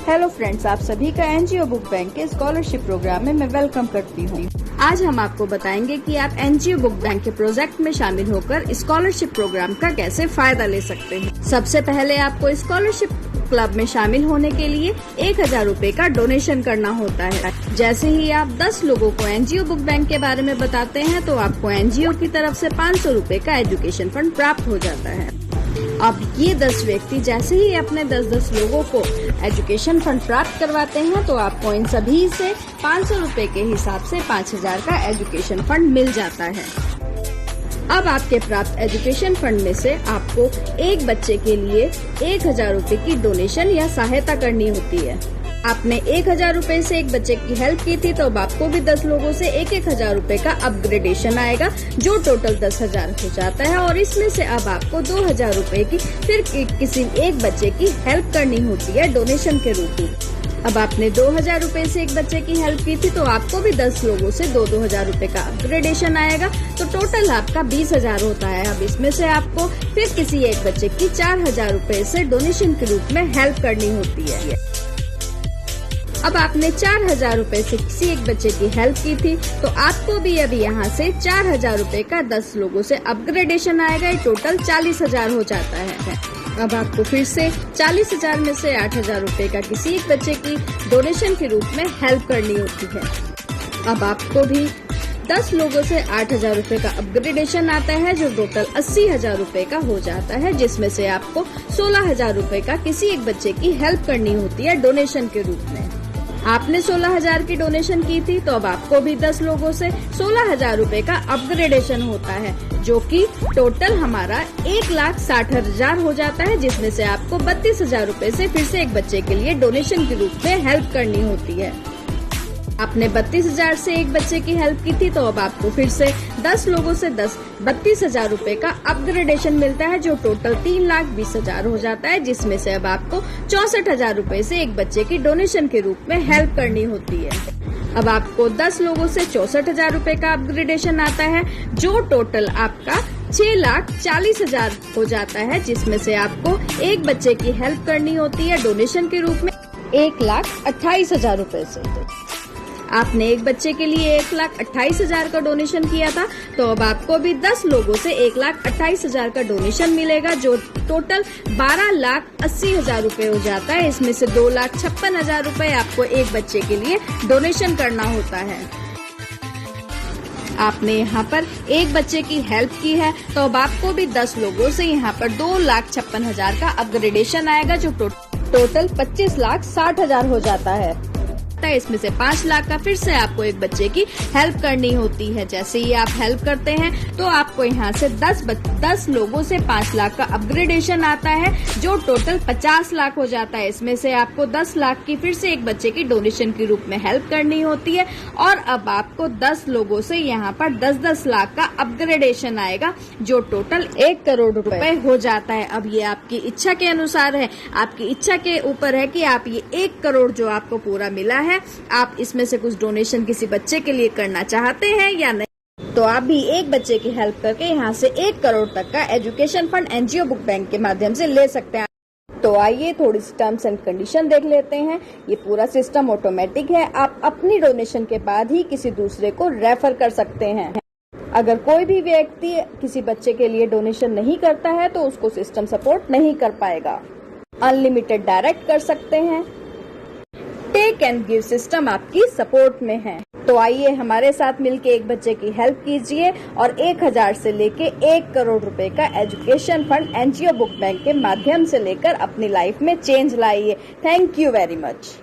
Hello friends, आप सभी का एनजीओ बुक बैंक के स्कॉलरशिप प्रोग्राम में मैं वेलकम करती हूँ। आज हम आपको बताएंगे कि आप एनजीओ बुक बैंक के प्रोजेक्ट में शामिल होकर स्कॉलरशिप प्रोग्राम का कैसे फायदा ले सकते हैं। सबसे पहले आपको स्कॉलरशिप क्लब में शामिल होने के लिए 1000 रूपए का डोनेशन करना होता है। जैसे ही आप 10 लोगों को एनजीओ बुक बैंक के बारे में बताते हैं तो आपको एनजीओ की तरफ से 500 रूपए का एजुकेशन फंड प्राप्त हो जाता है। अब ये 10 व्यक्ति जैसे ही अपने 10-10 लोगों को एजुकेशन फंड प्राप्त करवाते हैं तो आपको इन सभी से 500 रूपए के हिसाब से 5000 का एजुकेशन फंड मिल जाता है। अब आपके प्राप्त एजुकेशन फंड में से आपको एक बच्चे के लिए 1000 रूपए की डोनेशन या सहायता करनी होती है। आपने 1000 रूपए से एक बच्चे की हेल्प की थी तो अब आपको भी 10 लोगों से 1000 रूपए का अपग्रेडेशन आएगा, जो टोटल 10,000 हो जाता है। और इसमें से अब आपको 2000 रूपए की फिर किसी एक बच्चे की हेल्प करनी होती है डोनेशन के रूप में। अब आपने 2000 रूपए से एक बच्चे की हेल्प की थी तो आपको भी 10 लोगों से 2000 रूपए का अपग्रेडेशन आएगा, तो टोटल आपका 20,000 होता है। अब इसमें से आपको फिर किसी एक बच्चे की 4000 रूपए से डोनेशन के रूप में हेल्प करनी होती है। अब आपने 4000 रूपए से किसी एक बच्चे की हेल्प की थी तो आपको भी अभी यहाँ से 4000 रूपए का 10 लोगों से अपग्रेडेशन आएगा, ये टोटल 40,000 हो जाता है। अब आपको फिर से 40,000 में से 8000 रूपए का किसी एक बच्चे की डोनेशन के रूप में हेल्प करनी होती है। अब आपको भी 10 लोगों से 8000 रूपए का अपग्रेडेशन आता है, जो टोटल 80,000 रूपए का हो जाता है, जिसमें से आपको 16,000 रूपए का किसी एक बच्चे की हेल्प करनी होती है डोनेशन के रूप में। आपने 16,000 की डोनेशन की थी तो अब आपको भी 10 लोगों से 16,000 रूपए का अपग्रेडेशन होता है, जो कि टोटल हमारा 1,60,000 हो जाता है, जिसमें से आपको 32,000 रूपए से फिर से एक बच्चे के लिए डोनेशन के रूप में हेल्प करनी होती है। आपने 32,000 से एक बच्चे की हेल्प की थी तो अब आपको फिर से 10 लोगों से 32,000 रूपए का अपग्रेडेशन मिलता है, जो टोटल 3,20,000 हो जाता है, जिसमें से अब आपको 64,000 रूपए से एक बच्चे की डोनेशन के रूप में हेल्प करनी होती है। अब आपको 10 लोगों से 64,000 रूपए का अपग्रेडेशन आता है, जो टोटल आपका 6,40,000 हो जाता है, जिसमें से आपको एक बच्चे की हेल्प करनी होती है डोनेशन के रूप में 1,28,000 रूपए से। आपने एक बच्चे के लिए 1,28,000 का डोनेशन किया था तो अब आपको भी 10 लोगों से 1,28,000 का डोनेशन मिलेगा, जो टोटल 12,80,000 रूपए हो जाता है। इसमें से 2,56,000 रूपए आपको एक बच्चे के लिए डोनेशन करना होता है। आपने यहाँ पर एक बच्चे की हेल्प की है तो अब आपको भी 10 लोगों से यहाँ पर 2,56,000 का अपग्रेडेशन आएगा, जो टोटल 25,60,000 हो जाता है। इसमें से 5 लाख का फिर से आपको एक बच्चे की हेल्प करनी होती है। जैसे ही आप हेल्प करते हैं तो आपको यहाँ से 10 लोगों से 5 लाख का अपग्रेडेशन आता है, जो टोटल 50 लाख हो जाता है। इसमें से आपको 10 लाख की फिर से एक बच्चे की डोनेशन के रूप में हेल्प करनी होती है, और अब आपको 10 लोगों से यहाँ पर 10-10 लाख का अपग्रेडेशन आएगा, जो टोटल 1 करोड़ रुपए हो जाता है। अब ये आपकी इच्छा के अनुसार है, आपकी इच्छा के ऊपर है कि आप ये 1 करोड़ जो आपको पूरा मिला है, आप इसमें से कुछ डोनेशन किसी बच्चे के लिए करना चाहते हैं या नहीं। तो आप भी एक बच्चे की हेल्प करके यहाँ से 1 करोड़ तक का education fund NGO book bank के माध्यम से ले सकते हैं। तो आइए थोड़ी सी टर्म्स एंड कंडीशन देख लेते हैं। ये पूरा सिस्टम ऑटोमेटिक है, आप अपनी डोनेशन के बाद ही किसी दूसरे को रेफर कर सकते हैं। अगर कोई भी व्यक्ति किसी बच्चे के लिए डोनेशन नहीं करता है तो उसको सिस्टम सपोर्ट नहीं कर पाएगा। अनलिमिटेड डायरेक्ट कर सकते हैं। टेक एंड गिव सिस्टम आपकी सपोर्ट में है। तो आइए हमारे साथ मिलके एक बच्चे की हेल्प कीजिए और 1000 से लेके 1 करोड़ रुपए का education fund NGO book bank के माध्यम से लेकर अपनी लाइफ में चेंज लाइए। Thank you very much.